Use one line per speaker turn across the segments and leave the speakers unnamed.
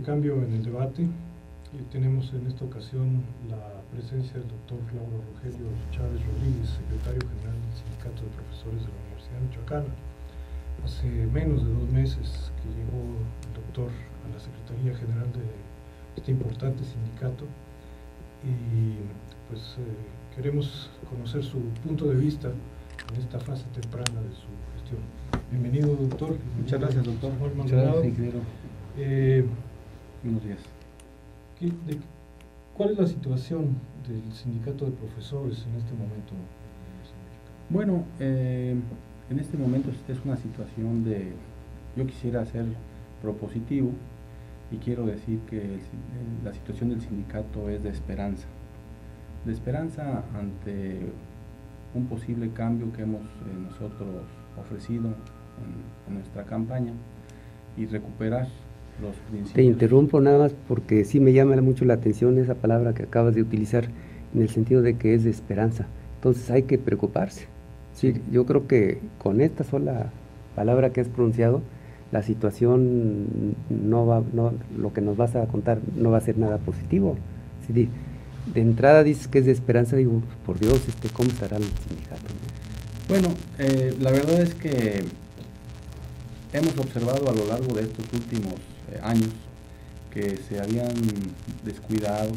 intercambio en el debate. Tenemos en esta ocasión la presencia del doctor Lauro Rogelio Chávez Rodríguez, secretario general del Sindicato de Profesores de la Universidad Michoacana. Hace menos de 2 meses que llegó el doctor a la Secretaría General de este importante sindicato y pues queremos conocer su punto de vista en esta fase temprana de su gestión. Bienvenido, doctor.
Muchas gracias, doctor.
Muchas gracias, ingeniero.
Buenos días.
¿Cuál es la situación del sindicato de profesores en este momento?
Bueno, en este momento es una situación yo quisiera ser propositivo y quiero decir que la situación del sindicato es de esperanza ante un posible cambio que hemos nosotros ofrecido en nuestra campaña y recuperar los principios.
Te interrumpo nada más porque sí me llama mucho la atención esa palabra que acabas de utilizar en el sentido de que es de esperanza. Entonces hay que preocuparse. Sí, yo creo que con esta sola palabra que has pronunciado, la situación lo que nos vas a contar no va a ser nada positivo. Sí, de entrada dices que es de esperanza, digo, por Dios, ¿cómo estará el sindicato?
Bueno, la verdad es que hemos observado a lo largo de estos últimos años que se habían descuidado,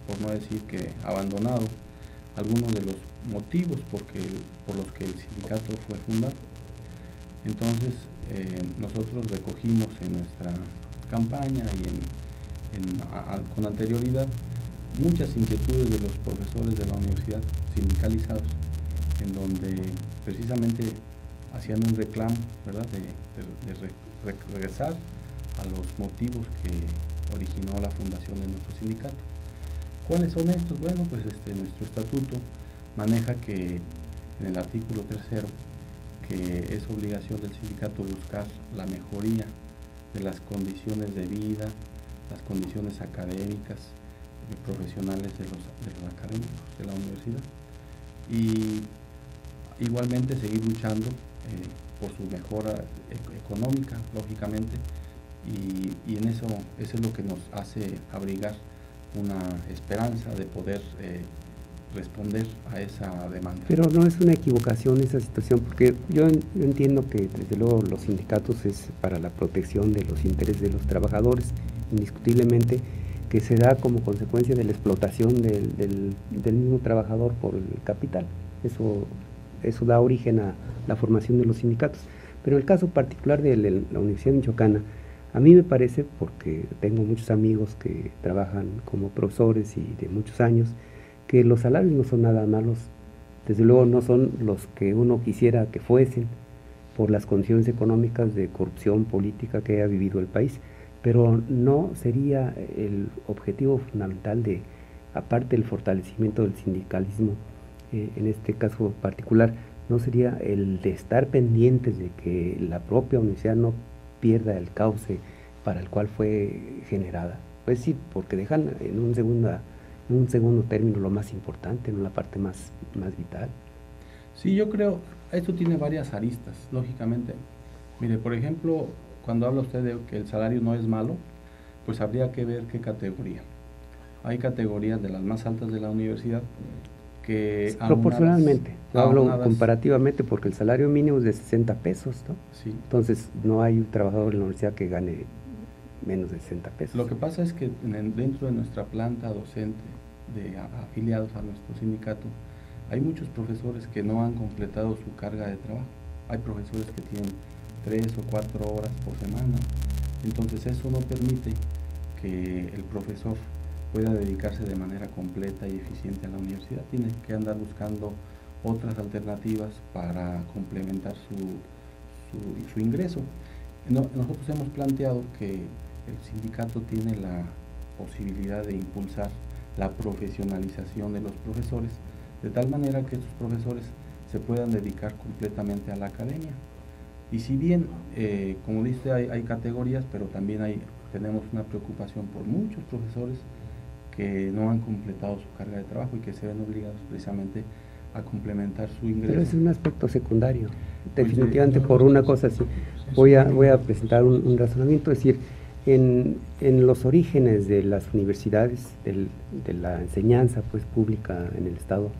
por no decir que abandonado, algunos de los motivos por los que el sindicato fue fundado. Entonces, nosotros recogimos en nuestra campaña y con anterioridad muchas inquietudes de los profesores de la universidad sindicalizados, en donde precisamente hacían un reclamo, ¿verdad?, de regresar a los motivos que originó la fundación de nuestro sindicato. ¿Cuáles son estos? Bueno, pues nuestro estatuto maneja que en el artículo 3º que es obligación del sindicato buscar la mejoría de las condiciones de vida, las condiciones académicas y profesionales de los académicos de la universidad, y igualmente seguir luchando por su mejora económica, lógicamente, y en eso es lo que nos hace abrigar una esperanza de poder responder a esa demanda.
Pero no es una equivocación esa situación, porque yo entiendo que desde luego los sindicatos es para la protección de los intereses de los trabajadores, indiscutiblemente, que se da como consecuencia de la explotación del mismo trabajador por el capital. Eso da origen a la formación de los sindicatos. Pero en el caso particular de la Universidad Michoacana, a mí me parece, porque tengo muchos amigos que trabajan como profesores y de muchos años, que los salarios no son nada malos, desde luego no son los que uno quisiera que fuesen por las condiciones económicas de corrupción política que haya vivido el país, pero no sería el objetivo fundamental aparte del fortalecimiento del sindicalismo, en este caso particular, no sería el de estar pendientes de que la propia universidad no pierda el cauce para el cual fue generada. Pues sí, porque dejan en un segundo término lo más importante, no la parte más vital.
Sí, yo creo, esto tiene varias aristas, lógicamente. Mire, por ejemplo, cuando habla usted de que el salario no es malo, pues habría que ver qué categoría. Hay categorías de las más altas de la universidad que
proporcionalmente, hablo comparativamente, porque el salario mínimo es de 60 pesos, ¿no?
Sí.
Entonces no hay un trabajador en la universidad que gane menos de 60 pesos.
Lo que pasa es que dentro de nuestra planta docente afiliados a nuestro sindicato, hay muchos profesores que no han completado su carga de trabajo. Hay profesores que tienen 3 o 4 horas por semana. Entonces eso no permite que el profesor pueda dedicarse de manera completa y eficiente a la universidad. Tiene que andar buscando otras alternativas para complementar su ingreso. Nosotros hemos planteado que el sindicato tiene la posibilidad de impulsar la profesionalización de los profesores, de tal manera que estos profesores se puedan dedicar completamente a la academia. Y si bien, como dice, hay categorías, pero también tenemos una preocupación por muchos profesores que no han completado su carga de trabajo y que se ven obligados precisamente a complementar su ingreso.
Pero es un aspecto secundario, definitivamente, por una cosa así. Voy a presentar un razonamiento, es decir, en los orígenes de las universidades, de la enseñanza pues pública en el Estado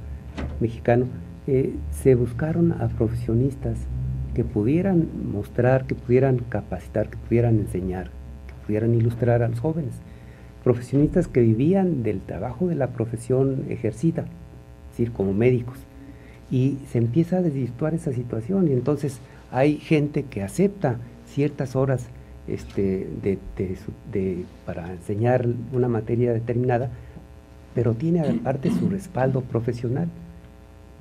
mexicano, se buscaron a profesionistas que pudieran mostrar, que pudieran capacitar, que pudieran enseñar, que pudieran ilustrar a los jóvenes. Profesionistas que vivían del trabajo de la profesión ejercida, es decir, como médicos. Y se empieza a desvirtuar esa situación y entonces hay gente que acepta ciertas horas para enseñar una materia determinada, pero tiene aparte su respaldo profesional.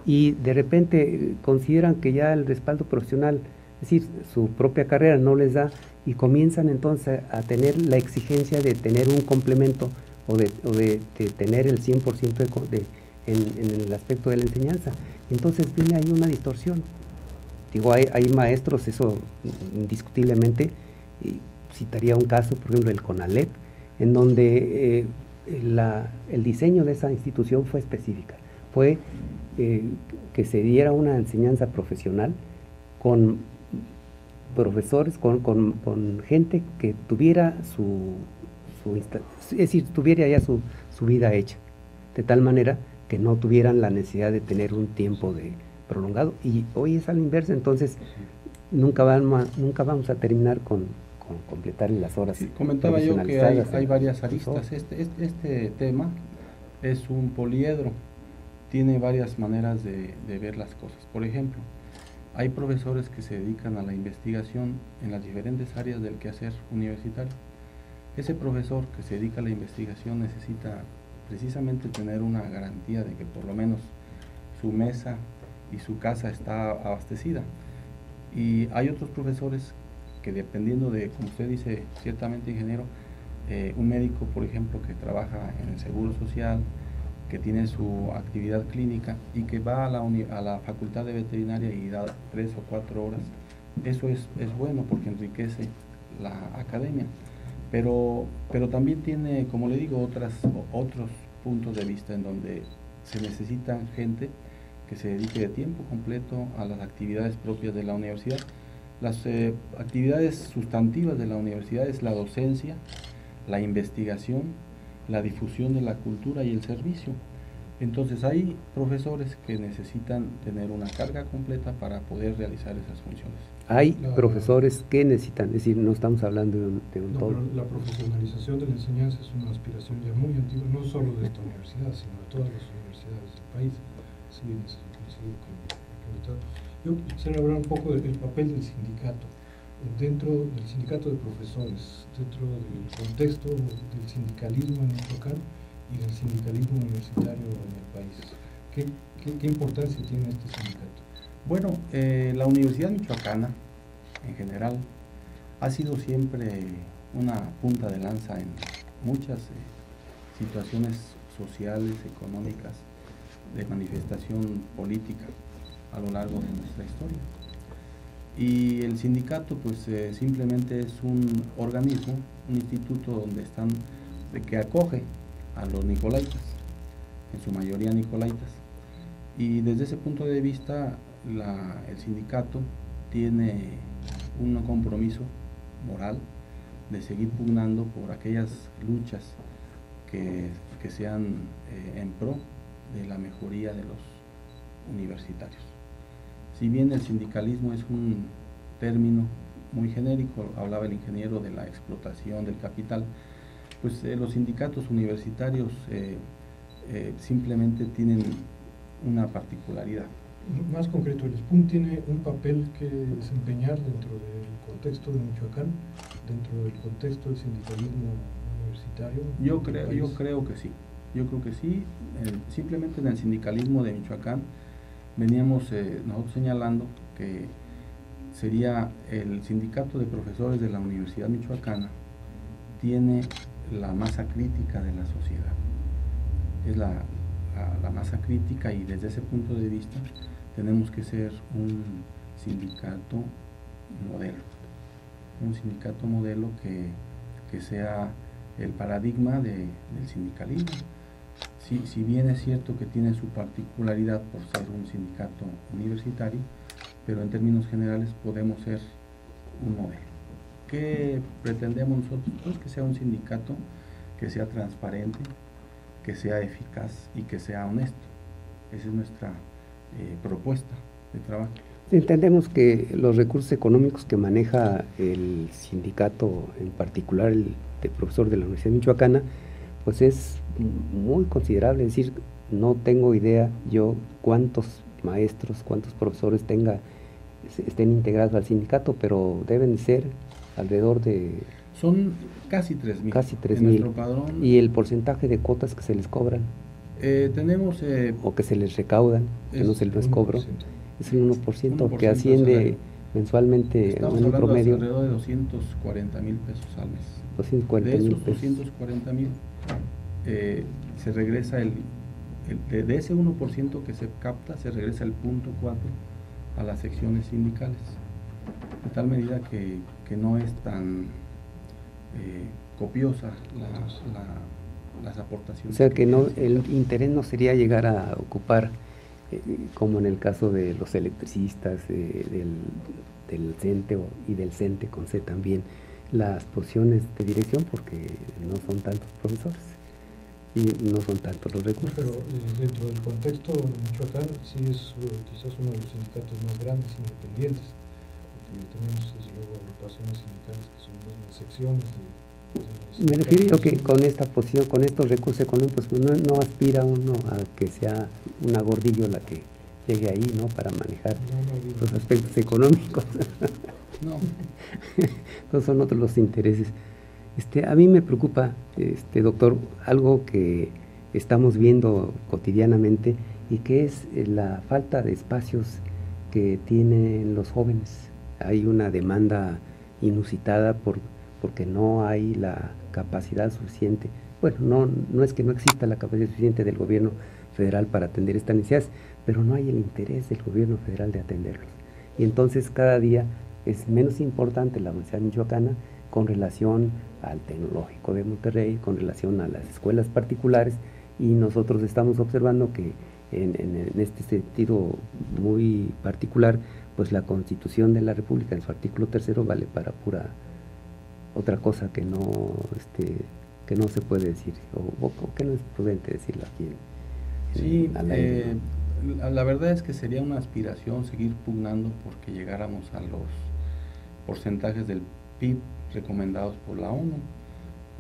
Y de repente consideran que ya el respaldo profesional, es decir, su propia carrera no les da, y comienzan entonces a tener la exigencia de tener un complemento o de tener el 100% en el aspecto de la enseñanza. Entonces viene ahí una distorsión. Digo, hay maestros, eso indiscutiblemente, citaría un caso, por ejemplo, el CONALEP, en donde el diseño de esa institución fue específica. Fue que se diera una enseñanza profesional con profesores, con gente que tuviera es decir, tuviera ya su vida hecha, de tal manera que no tuvieran la necesidad de tener un tiempo prolongado. Y hoy es a la inversa, entonces nunca vamos a terminar con completar las horas.
Sí, comentaba yo que hay varias aristas. Este tema es un poliedro, tiene varias maneras de ver las cosas. Por ejemplo, hay profesores que se dedican a la investigación en las diferentes áreas del quehacer universitario. Ese profesor que se dedica a la investigación necesita precisamente tener una garantía de que por lo menos su mesa y su casa está abastecida. Y hay otros profesores que, dependiendo de, como usted dice, ciertamente, ingeniero, un médico, por ejemplo, que trabaja en el Seguro Social, que tiene su actividad clínica y que va a la facultad de veterinaria y da 3 o 4 horas, eso es bueno porque enriquece la academia, pero también tiene, como le digo, otros puntos de vista en donde se necesita gente que se dedique de tiempo completo a las actividades propias de la universidad. Las actividades sustantivas de la universidad es la docencia, la investigación, la difusión de la cultura y el servicio. Entonces hay profesores que necesitan tener una carga completa para poder realizar esas funciones.
Hay profesores que necesitan, es decir, no estamos hablando de un todo.
La profesionalización de la enseñanza es una aspiración ya muy antigua, no solo de esta universidad, sino de todas las universidades del país. Sí, en eso coincido con usted. Yo quisiera hablar un poco del papel del sindicato. Dentro del sindicato de profesores, dentro del contexto del sindicalismo en Michoacán y del sindicalismo universitario en el país. ¿Qué importancia tiene este sindicato?
Bueno, la Universidad Michoacana, en general, ha sido siempre una punta de lanza en muchas situaciones sociales, económicas, de manifestación política a lo largo de nuestra historia. Y el sindicato pues simplemente es un organismo, un instituto que acoge a los nicolaitas, en su mayoría nicolaitas. Y desde ese punto de vista el sindicato tiene un compromiso moral de seguir pugnando por aquellas luchas que sean en pro de la mejoría de los universitarios. Si bien el sindicalismo es un término muy genérico, hablaba el ingeniero de la explotación del capital, pues los sindicatos universitarios simplemente tienen una particularidad.
Más concreto, ¿el SPUM tiene un papel que desempeñar dentro del contexto de Michoacán, dentro del contexto del sindicalismo universitario?
Yo creo que sí. Yo creo que sí. Simplemente en el sindicalismo de Michoacán veníamos nosotros señalando que sería el sindicato de profesores de la Universidad Michoacana, tiene la masa crítica de la sociedad, es la masa crítica, y desde ese punto de vista tenemos que ser un sindicato modelo que sea el paradigma del sindicalismo. Si bien es cierto que tiene su particularidad por ser un sindicato universitario, pero en términos generales podemos ser un modelo. ¿Qué pretendemos nosotros? Pues que sea un sindicato que sea transparente, que sea eficaz y que sea honesto. Esa es nuestra propuesta de trabajo.
Entendemos que los recursos económicos que maneja el sindicato, en particular el de profesor de la Universidad Michoacana, pues es muy considerable. Es decir, no tengo idea yo cuántos maestros, cuántos profesores estén integrados al sindicato, pero deben ser alrededor de...
Son casi 3,000.
Casi 3,000.
En nuestro padrón.
¿Y el porcentaje de cuotas que se les cobran?
Tenemos...
o que se les recaudan, que no se les cobro. Es el 1%, que asciende mensualmente
en un promedio. Alrededor de 240,000 pesos al mes.
240,000 pesos.
240,000 se regresa de ese 1% que se capta, se regresa el 0.4 a las secciones sindicales, de tal medida que no es tan copiosa las aportaciones.
O sea que no, el interés no sería llegar a ocupar, como en el caso de los electricistas, del CENTE y del CENTE con C también, las posiciones de dirección, porque no son tantos profesores y no son tantos los recursos.
Pero dentro del contexto de Michoacán sí es quizás uno de los sindicatos más grandes independientes, porque tenemos desde luego agrupaciones sindicales que son las secciones
me refiero yo que con esta posición, con estos recursos económicos, pues no aspira uno a que sea una gordillo la que llegue ahí, ¿no? Para manejar los aspectos económicos.
No.
Todos son otros los intereses. A mí me preocupa, doctor, algo que estamos viendo cotidianamente y que es la falta de espacios que tienen los jóvenes. Hay una demanda inusitada porque no hay la capacidad suficiente. Bueno, no es que no exista la capacidad suficiente del gobierno federal para atender estas necesidades, pero no hay el interés del gobierno federal de atenderlos. Y entonces cada día es menos importante la Universidad Michoacana con relación al Tecnológico de Monterrey, con relación a las escuelas particulares, y nosotros estamos observando que en este sentido muy particular, pues la Constitución de la República en su artículo 3 vale para pura otra cosa que no se puede decir, o que no es prudente decirlo aquí
al aire, ¿no? La verdad es que sería una aspiración seguir pugnando porque llegáramos a los porcentajes del PIB recomendados por la ONU.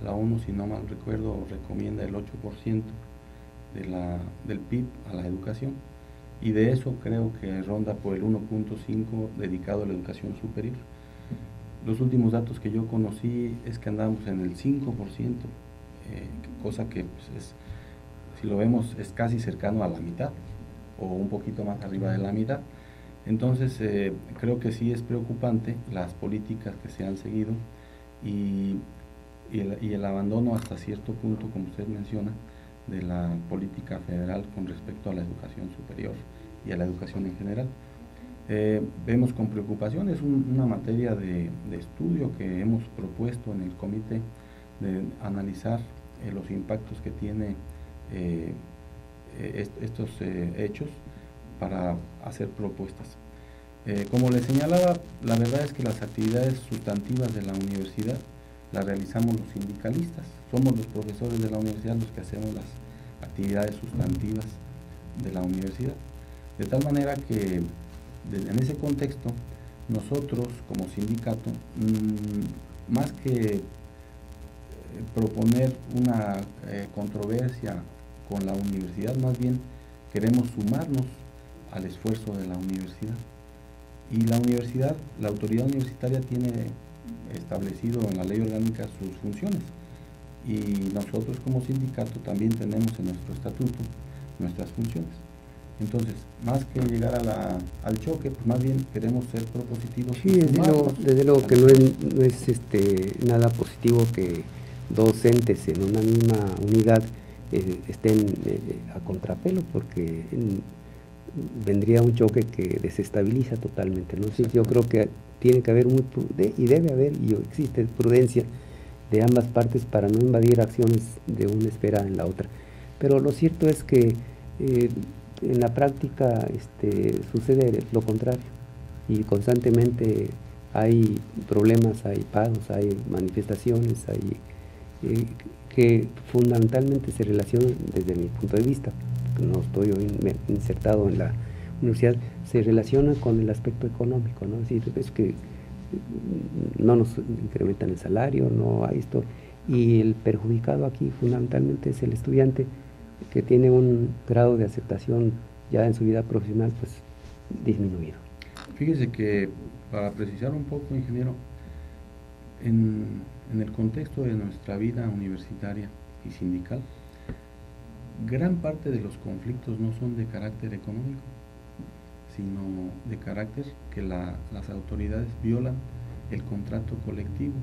La ONU, si no mal recuerdo, recomienda el 8% del PIB a la educación, y de eso creo que ronda por el 1.5 dedicado a la educación superior. Los últimos datos que yo conocí es que andamos en el 5%, cosa que pues, si lo vemos es casi cercano a la mitad o un poquito más arriba de la mitad. Entonces creo que sí es preocupante las políticas que se han seguido y el abandono hasta cierto punto, como usted menciona, de la política federal con respecto a la educación superior y a la educación en general. Vemos con preocupación, es una materia de estudio que hemos propuesto en el comité, de analizar los impactos que tiene estos hechos para hacer propuestas. Como les señalaba, la verdad es que las actividades sustantivas de la universidad las realizamos los sindicalistas, somos los profesores de la universidad los que hacemos las actividades sustantivas de la universidad, de tal manera que en ese contexto nosotros como sindicato, más que proponer una controversia con la universidad, más bien queremos sumarnos al esfuerzo de la universidad. Y la universidad, la autoridad universitaria tiene establecido en la ley orgánica sus funciones, y nosotros como sindicato también tenemos en nuestro estatuto nuestras funciones. Entonces, más que llegar al choque, pues más bien queremos ser propositivos.
Sí, desde luego que no es nada positivo que dos entes en una misma unidad estén a contrapelo, porque vendría un choque que desestabiliza totalmente, ¿no? Sí, yo creo que tiene que haber y debe haber, y existe prudencia de ambas partes para no invadir acciones de una esfera en la otra. Pero lo cierto es que en la práctica sucede lo contrario, y constantemente hay problemas, hay paros, hay manifestaciones, hay que fundamentalmente se relacionan, desde mi punto de vista, no estoy hoy insertado en la universidad, se relacionan con el aspecto económico, ¿no? Es decir, es que no nos incrementan el salario, no hay esto, y el perjudicado aquí fundamentalmente es el estudiante, que tiene un grado de aceptación ya en su vida profesional pues disminuido.
Fíjese que, para precisar un poco, ingeniero, en el contexto de nuestra vida universitaria y sindical, gran parte de los conflictos no son de carácter económico, sino de carácter que las autoridades violan el contrato colectivo,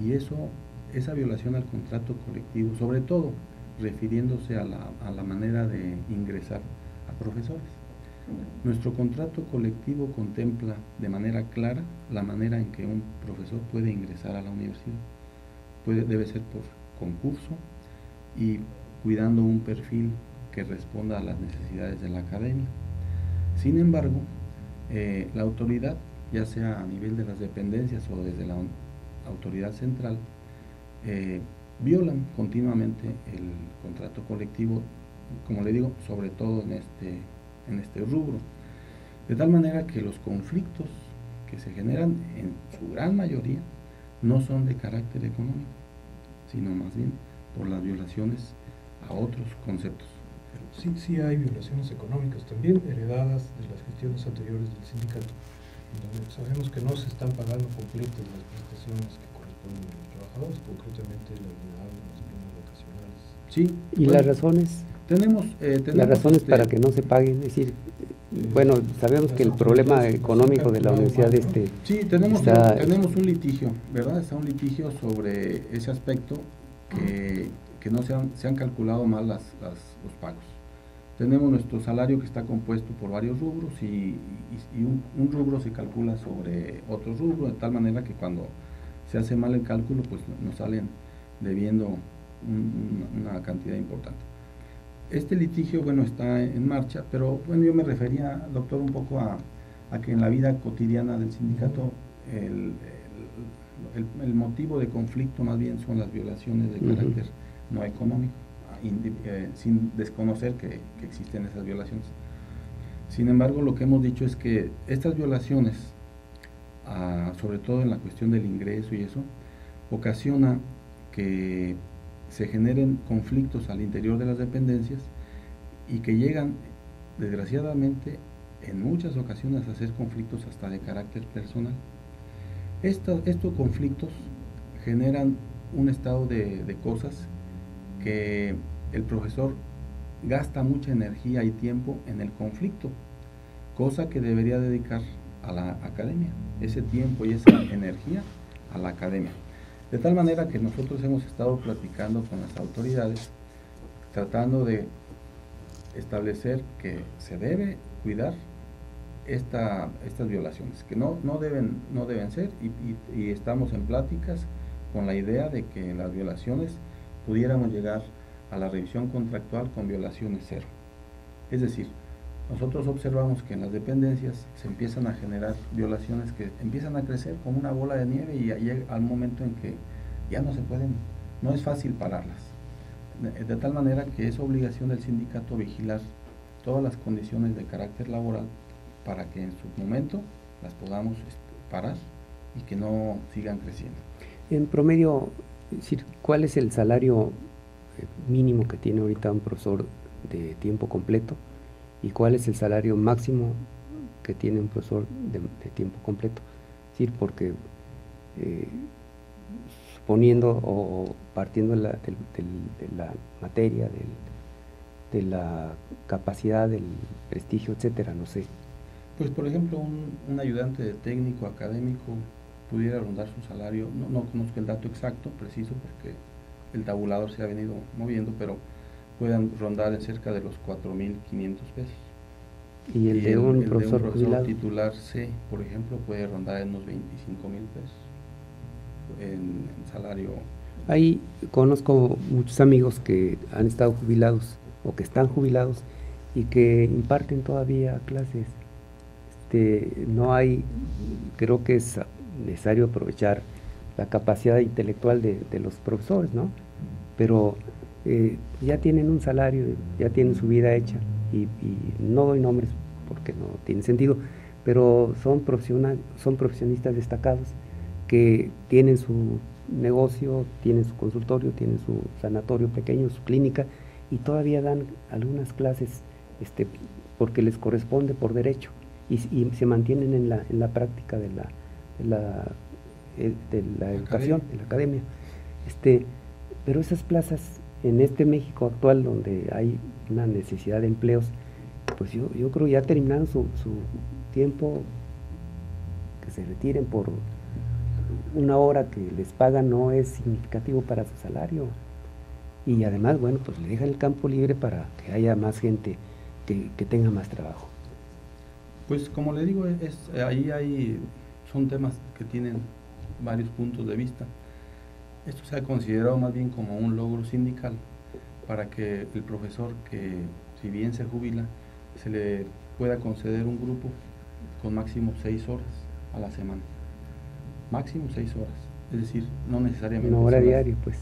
y esa violación al contrato colectivo, sobre todo refiriéndose a la manera de ingresar a profesores. Nuestro contrato colectivo contempla de manera clara la manera en que un profesor puede ingresar a la universidad. Debe ser por concurso y cuidando un perfil que responda a las necesidades de la academia. Sin embargo, la autoridad, ya sea a nivel de las dependencias o desde la autoridad central, violan continuamente el contrato colectivo, como le digo, sobre todo en este rubro, de tal manera que los conflictos que se generan en su gran mayoría no son de carácter económico, sino más bien por las violaciones a otros conceptos.
Pero sí hay violaciones económicas también heredadas de las gestiones anteriores del sindicato, donde sabemos que no se están pagando completas las prestaciones que corresponden a los trabajadores, concretamente el aguinaldo, las primas vacacionales.
Sí.
¿Y las razones?
Tenemos
las razones para que no se paguen, es decir, bueno, sabemos que el problema económico de la universidad
sí, tenemos un litigio, ¿verdad? Está un litigio sobre ese aspecto, que no se han calculado mal los pagos. Tenemos nuestro salario que está compuesto por varios rubros, y un rubro se calcula sobre otro rubro, de tal manera que cuando se hace mal el cálculo, pues nos salen debiendo una cantidad importante. Este litigio, bueno, está en marcha, pero bueno, yo me refería, doctor, un poco a que en la vida cotidiana del sindicato el motivo de conflicto más bien son las violaciones de carácter no económico, sin desconocer que existen esas violaciones. Sin embargo, lo que hemos dicho es que estas violaciones, sobre todo en la cuestión del ingreso y eso, ocasiona que se generen conflictos al interior de las dependencias, y que llegan, desgraciadamente, en muchas ocasiones a ser conflictos hasta de carácter personal. Estos conflictos generan un estado de cosas que el profesor gasta mucha energía y tiempo en el conflicto, cosa que debería dedicar a la academia, ese tiempo y esa energía a la academia. De tal manera que nosotros hemos estado platicando con las autoridades, tratando de establecer que se debe cuidar estas violaciones, que no deben ser, y estamos en pláticas con la idea de que las violaciones pudiéramos llegar a la revisión contractual con violaciones cero. Es decir, nosotros observamos que en las dependencias se empiezan a generar violaciones que empiezan a crecer como una bola de nieve, y llega al momento en que ya no se pueden, no es fácil pararlas. De tal manera que es obligación del sindicato vigilar todas las condiciones de carácter laboral para que en su momento las podamos parar y que no sigan creciendo.
En promedio, es decir, ¿cuál es el salario mínimo que tiene ahorita un profesor de tiempo completo? ¿Y cuál es el salario máximo que tiene un profesor de tiempo completo? Es decir, porque suponiendo o partiendo de la materia, de la capacidad, del prestigio, etcétera, no sé.
Pues, por ejemplo, un ayudante de técnico académico pudiera rondar su salario, no conozco el dato exacto, preciso, porque el tabulador se ha venido moviendo, pero puedan rondar en cerca de los 4.500 pesos.
¿Y el de un profesor jubilado?
Titular C, por ejemplo, puede rondar en unos 25,000 pesos en salario.
Ahí conozco muchos amigos que han estado jubilados o que están jubilados y que imparten todavía clases no hay, creo que es necesario aprovechar la capacidad intelectual de los profesores, ¿no? Pero ya tienen un salario, ya tienen su vida hecha, y no doy nombres porque no tiene sentido, pero son profesionistas destacados que tienen su negocio, tienen su consultorio, tienen su sanatorio pequeño, su clínica, y todavía dan algunas clases porque les corresponde por derecho, y se mantienen en la práctica de la educación, en la academia. Pero esas plazas en este México actual, donde hay una necesidad de empleos, pues yo creo ya terminaron su tiempo, que se retiren por una hora que les pagan, no es significativo para su salario. Y además, bueno, pues le dejan el campo libre para que haya más gente que tenga más trabajo.
Pues como le digo, son temas que tienen varios puntos de vista. Esto se ha considerado más bien como un logro sindical para que el profesor, que si bien se jubila, se le pueda conceder un grupo con máximo 6 horas a la semana. Máximo 6 horas. Es decir, no necesariamente
una hora diaria, pues.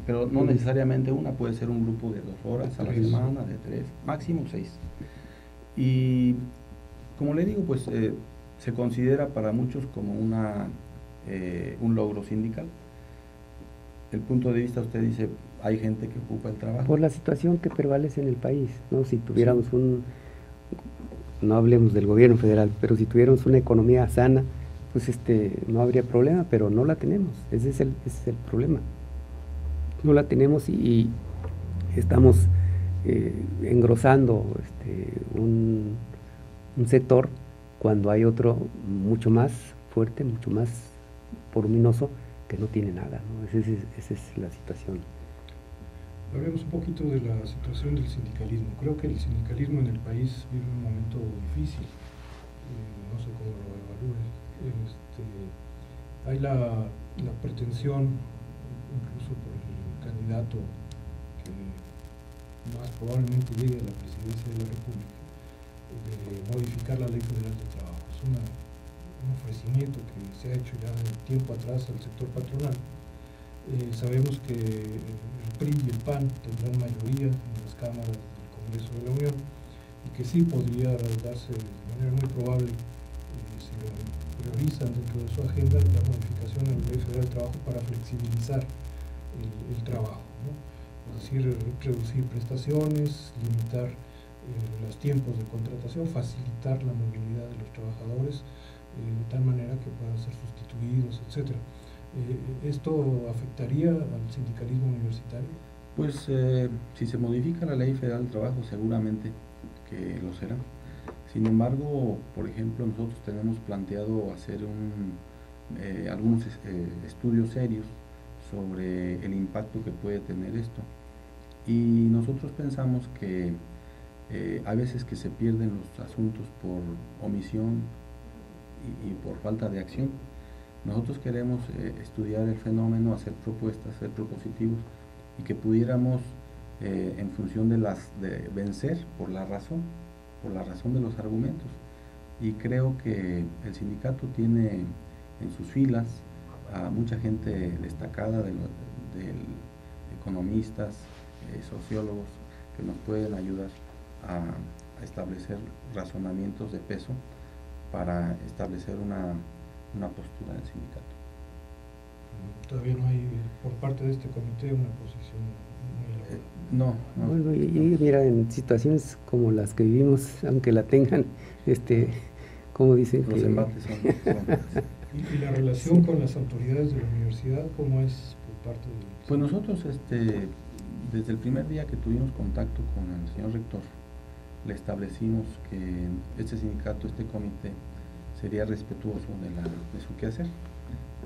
Pero no necesariamente puede ser un grupo de 2 horas a la semana, de 3, máximo 6. Y como le digo, pues se considera para muchos como un logro sindical. El punto de vista, usted dice, hay gente que ocupa el trabajo.
Por la situación que prevalece en el país, ¿no? Si tuviéramos no hablemos del gobierno federal, pero si tuviéramos una economía sana, pues no habría problema, pero no la tenemos. Ese es el problema. No la tenemos, y estamos engrosando un sector cuando hay otro mucho más fuerte, mucho más voluminoso, que no tiene nada, ¿no? Esa es la situación.
Hablemos un poquito de la situación del sindicalismo. Creo que el sindicalismo en el país vive un momento difícil, no sé cómo lo evalúe. Hay la pretensión, incluso por el candidato que más probablemente llegue a la presidencia de la República, de modificar la Ley Federal de Trabajo. Es un ofrecimiento que se ha hecho ya tiempo atrás al sector patronal. Sabemos que el PRI y el PAN tendrán mayoría en las cámaras del Congreso de la Unión, y que sí podría darse de manera muy probable, si lo priorizan dentro de su agenda, la modificación de la Ley Federal del Trabajo para flexibilizar el trabajo, ¿no? Es decir, reducir prestaciones, limitar los tiempos de contratación, facilitar la movilidad de los trabajadores, de tal manera que puedan ser sustituidos, etcétera. ¿Esto afectaría al sindicalismo universitario?
Pues si se modifica la Ley Federal del Trabajo, seguramente que lo será. Sin embargo, por ejemplo, nosotros tenemos planteado hacer algunos estudios serios sobre el impacto que puede tener esto. Y nosotros pensamos que hay veces que se pierden los asuntos por omisión y por falta de acción. Nosotros queremos estudiar el fenómeno, hacer propuestas, ser propositivos, y que pudiéramos, en función de vencer por la razón de los argumentos. Y creo que el sindicato tiene en sus filas a mucha gente destacada, de economistas, sociólogos, que nos pueden ayudar a establecer razonamientos de peso para establecer una postura del sindicato.
Todavía no hay por parte de este comité una posición muy elaborada.
No.
Bueno, y mira, en situaciones como las que vivimos, aunque la tengan, como dicen,
los embates son
¿Y la relación con las autoridades de la universidad, cómo es por parte del...?
Pues nosotros, desde el primer día que tuvimos contacto con el señor rector, le establecimos que este sindicato, este comité, sería respetuoso de su quehacer,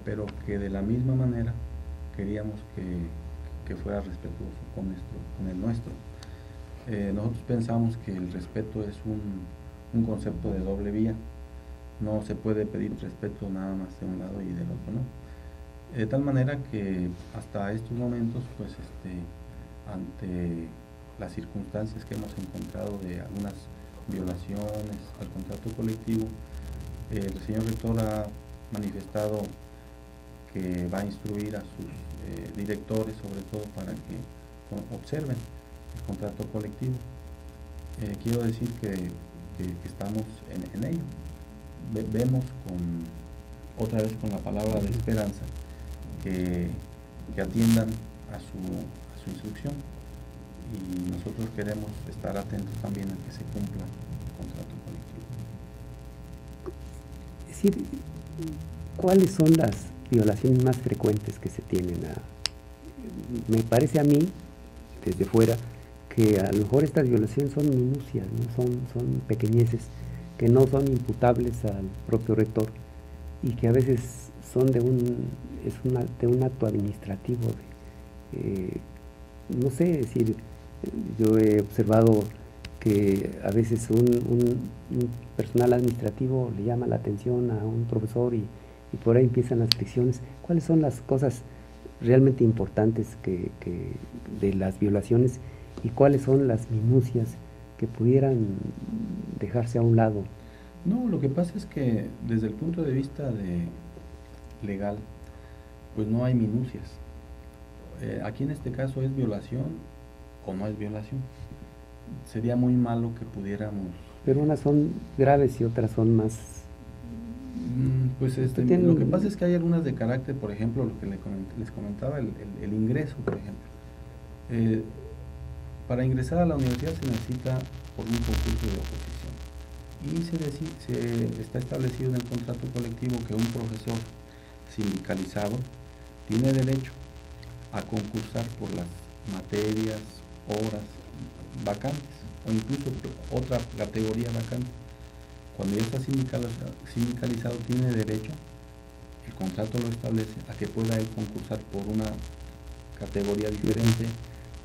pero que de la misma manera queríamos que fuera respetuoso con el nuestro. Nosotros pensamos que el respeto es un concepto de doble vía. No se puede pedir respeto nada más de un lado y del otro, ¿no? De tal manera que hasta estos momentos, pues ante las circunstancias que hemos encontrado de algunas violaciones al contrato colectivo, El señor rector ha manifestado que va a instruir a sus directores, sobre todo para que observen el contrato colectivo. Quiero decir que estamos en ello. Vemos otra vez con la palabra de esperanza que atiendan a su instrucción, y nosotros queremos estar atentos también a que se cumpla el contrato colectivo.
Es decir, ¿cuáles son las violaciones más frecuentes que se tienen? Me parece a mí, desde fuera, que a lo mejor estas violaciones son minucias, ¿no? son pequeñeces que no son imputables al propio rector y que a veces son de un acto administrativo. No sé, es decir, yo he observado que a veces un personal administrativo le llama la atención a un profesor y por ahí empiezan las fricciones. ¿Cuáles son las cosas realmente importantes de las violaciones y cuáles son las minucias que pudieran dejarse a un lado?
No, lo que pasa es que desde el punto de vista legal, pues no hay minucias. Aquí en este caso es violación o no es violación. Sería muy malo que pudiéramos...
Pero unas son graves y otras son más...
Pues lo que pasa es que hay algunas de carácter, por ejemplo, lo que les comentaba, el ingreso, por ejemplo. Para ingresar a la universidad se necesita por un concurso de oposición. Y está establecido en el contrato colectivo que un profesor sindicalizado tiene derecho a concursar por las materias, horas vacantes o incluso otra categoría vacante. Cuando ya está sindicalizado tiene derecho, el contrato lo establece, a que pueda él concursar por una categoría diferente,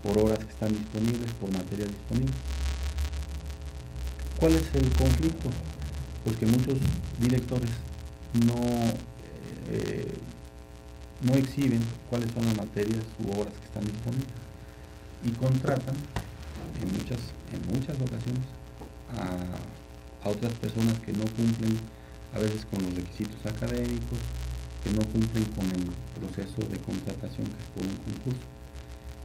por horas que están disponibles, por materias disponibles. ¿Cuál es el conflicto? Pues que muchos directores no exhiben cuáles son las materias u horas que están disponibles y contratan en muchas ocasiones a otras personas que no cumplen a veces con los requisitos académicos, que no cumplen con el proceso de contratación que es por un concurso.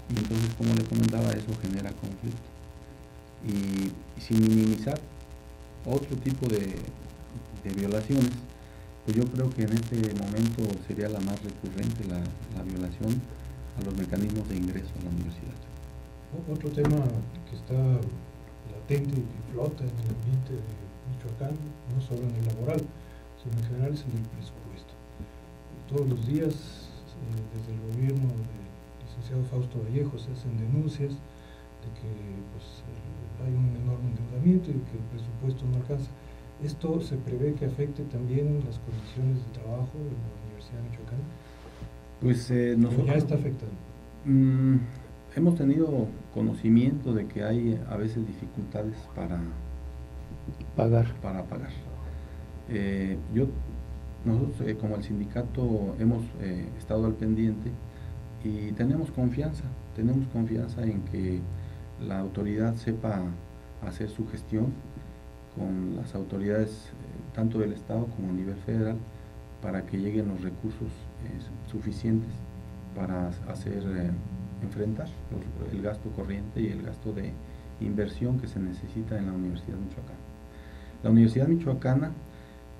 Y entonces, como le comentaba, eso genera conflicto. Y sin minimizar otro tipo de violaciones, pues yo creo que en este momento sería la más recurrente la violación a los mecanismos de ingreso a la universidad.
Otro tema que está latente y que flota en el ambiente de Michoacán, no solo en el laboral, sino en general, es el del presupuesto. Todos los días, desde el gobierno del licenciado Fausto Vallejo, se hacen denuncias de que hay un enorme endeudamiento y que el presupuesto no alcanza. ¿Esto se prevé que afecte también las condiciones de trabajo en la Universidad de Michoacán?
Pues nosotros
ya está afectando.
Hemos tenido conocimiento de que hay a veces dificultades para pagar. Nosotros como el sindicato hemos estado al pendiente y tenemos confianza en que la autoridad sepa hacer su gestión con las autoridades tanto del Estado como a nivel federal para que lleguen los recursos suficientes para enfrentar el gasto corriente y el gasto de inversión que se necesita en la Universidad Michoacana. La Universidad Michoacana,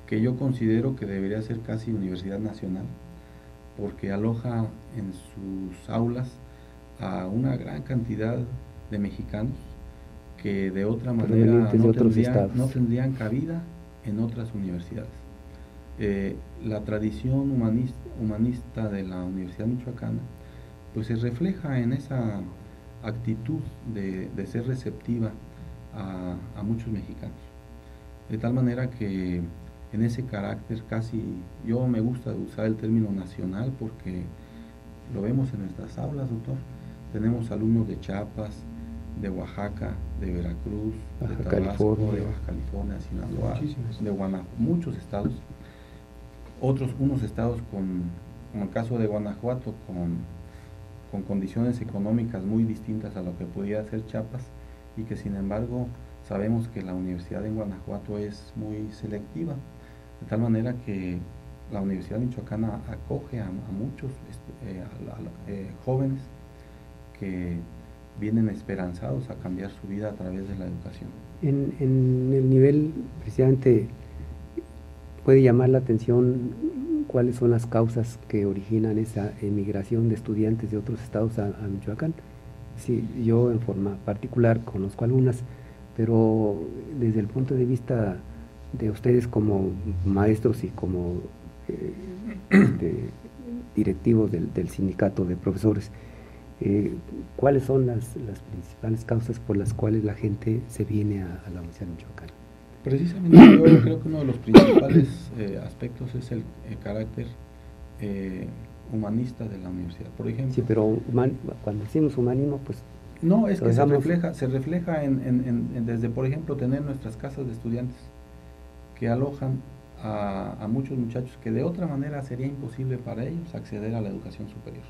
que yo considero que debería ser casi universidad nacional, porque aloja en sus aulas a una gran cantidad de mexicanos que de otra manera no tendrían cabida en otras universidades. La tradición humanista de la Universidad Michoacana pues se refleja en esa actitud de ser receptiva a muchos mexicanos, de tal manera que en ese carácter yo me gusta usar el término nacional porque lo vemos en nuestras aulas, doctor. Tenemos alumnos de Chiapas, de Oaxaca, de Veracruz, de Tabasco, de Baja California, Sinaloa, de Guanajuato, muchos estados. Unos estados como el caso de Guanajuato, con condiciones económicas muy distintas a lo que podía ser Chiapas, y que sin embargo sabemos que la universidad en Guanajuato es muy selectiva. de tal manera que la Universidad Michoacana acoge a muchos jóvenes que vienen esperanzados a cambiar su vida a través de la educación.
En el nivel, precisamente, puede llamar la atención cuáles son las causas que originan esa emigración de estudiantes de otros estados a Michoacán. Sí, yo en forma particular conozco algunas, pero desde el punto de vista de ustedes como maestros y como directivos del sindicato de profesores, ¿cuáles son las principales causas por las cuales la gente se viene a la Universidad de Michoacán?
Precisamente yo creo que uno de los principales aspectos es el carácter humanista de la universidad, por ejemplo.
Sí, pero cuando decimos humanismo, pues...
No, es que se refleja en desde, por ejemplo, tener nuestras casas de estudiantes que alojan a muchos muchachos que de otra manera sería imposible para ellos acceder a la educación superior.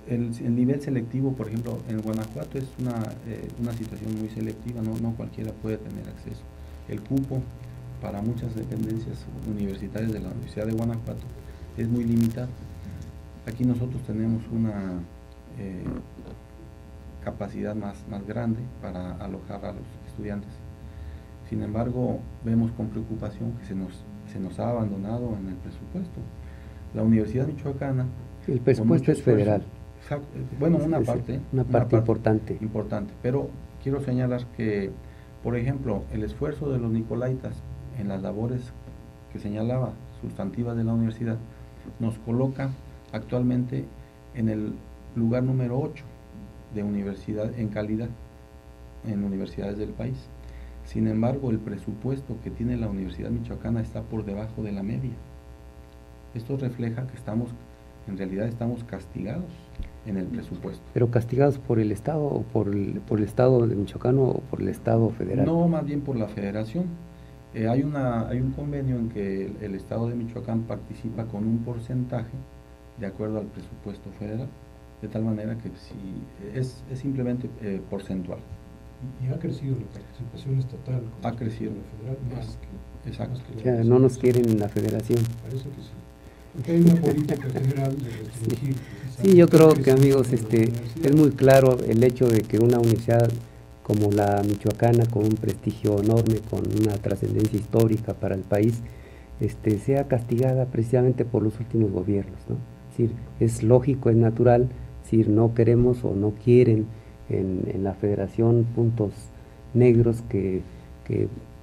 El nivel selectivo, por ejemplo, en Guanajuato es una situación muy selectiva, no cualquiera puede tener acceso. El cupo para muchas dependencias universitarias de la Universidad de Guanajuato es muy limitado. Aquí nosotros tenemos una capacidad más grande para alojar a los estudiantes. Sin embargo, vemos con preocupación que se nos ha abandonado en el presupuesto. La Universidad Michoacana...
El presupuesto es federal.
Exacto, bueno, una parte importante, pero quiero señalar que, por ejemplo, el esfuerzo de los nicolaitas en las labores que señalaba sustantivas de la universidad nos coloca actualmente en el lugar número 8 de universidad en calidad en universidades del país. Sin embargo, el presupuesto que tiene la Universidad Michoacana está por debajo de la media. Esto refleja que en realidad estamos castigados en el presupuesto.
¿Pero castigados por el Estado o por el Estado de Michoacán o por el Estado federal?
No, más bien por la federación. Hay un convenio en que el Estado de Michoacán participa con un porcentaje de acuerdo al presupuesto federal, de tal manera que es simplemente porcentual.
Y ha crecido la participación estatal.
Ha crecido.
La federal más que...
Exacto.
Más que
o sea, no nos quieren en la federación.
Parece que sí. Porque hay una política general de restringir.
Sí, yo creo que, amigos, es muy claro el hecho de que una universidad como la Michoacana, con un prestigio enorme, con una trascendencia histórica para el país, sea castigada precisamente por los últimos gobiernos, ¿no? Es decir, es lógico, es natural, es decir, no queremos o no quieren en la federación puntos negros que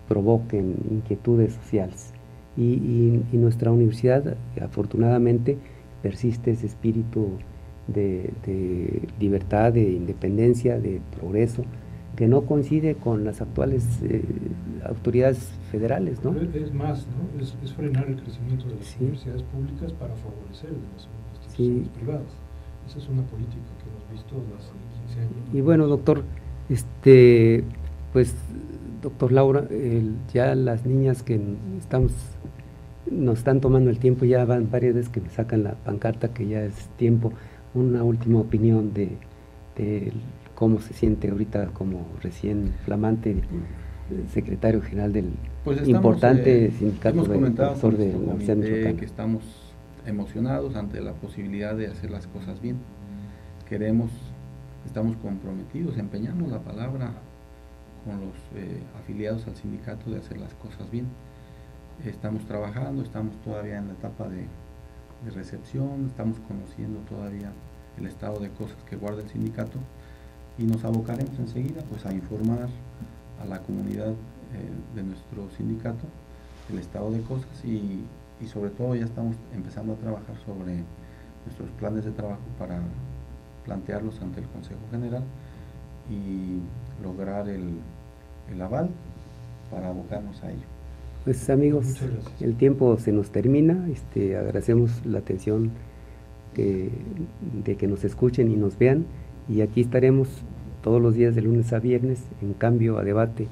provoquen inquietudes sociales. Y nuestra universidad, afortunadamente, persiste ese espíritu de libertad, de independencia, de progreso, que no coincide con las actuales autoridades federales, ¿no?
Es más, ¿no? Es frenar el crecimiento de las universidades públicas para favorecer el de las instituciones privadas. Esa es una política que hemos visto hace 15 años.
Y bueno, doctor, pues, doctor Laura, ya las niñas que nos están tomando el tiempo, ya van varias veces que me sacan la pancarta que ya es tiempo, una última opinión de cómo se siente ahorita como recién flamante secretario general del importante sindicato de profesor de la Universidad de Michoacán.
Que estamos emocionados ante la posibilidad de hacer las cosas bien. Estamos comprometidos, empeñamos la palabra con los afiliados al sindicato de hacer las cosas bien. Estamos trabajando, estamos todavía en la etapa de recepción, estamos conociendo todavía el estado de cosas que guarda el sindicato y nos abocaremos enseguida pues a informar a la comunidad de nuestro sindicato el estado de cosas y sobre todo ya estamos empezando a trabajar sobre nuestros planes de trabajo para plantearlos ante el Consejo General y lograr el aval para abocarnos a ello.
Pues amigos, el tiempo se nos termina, agradecemos la atención de que nos escuchen y nos vean, y aquí estaremos todos los días de lunes a viernes en Cambio a Debate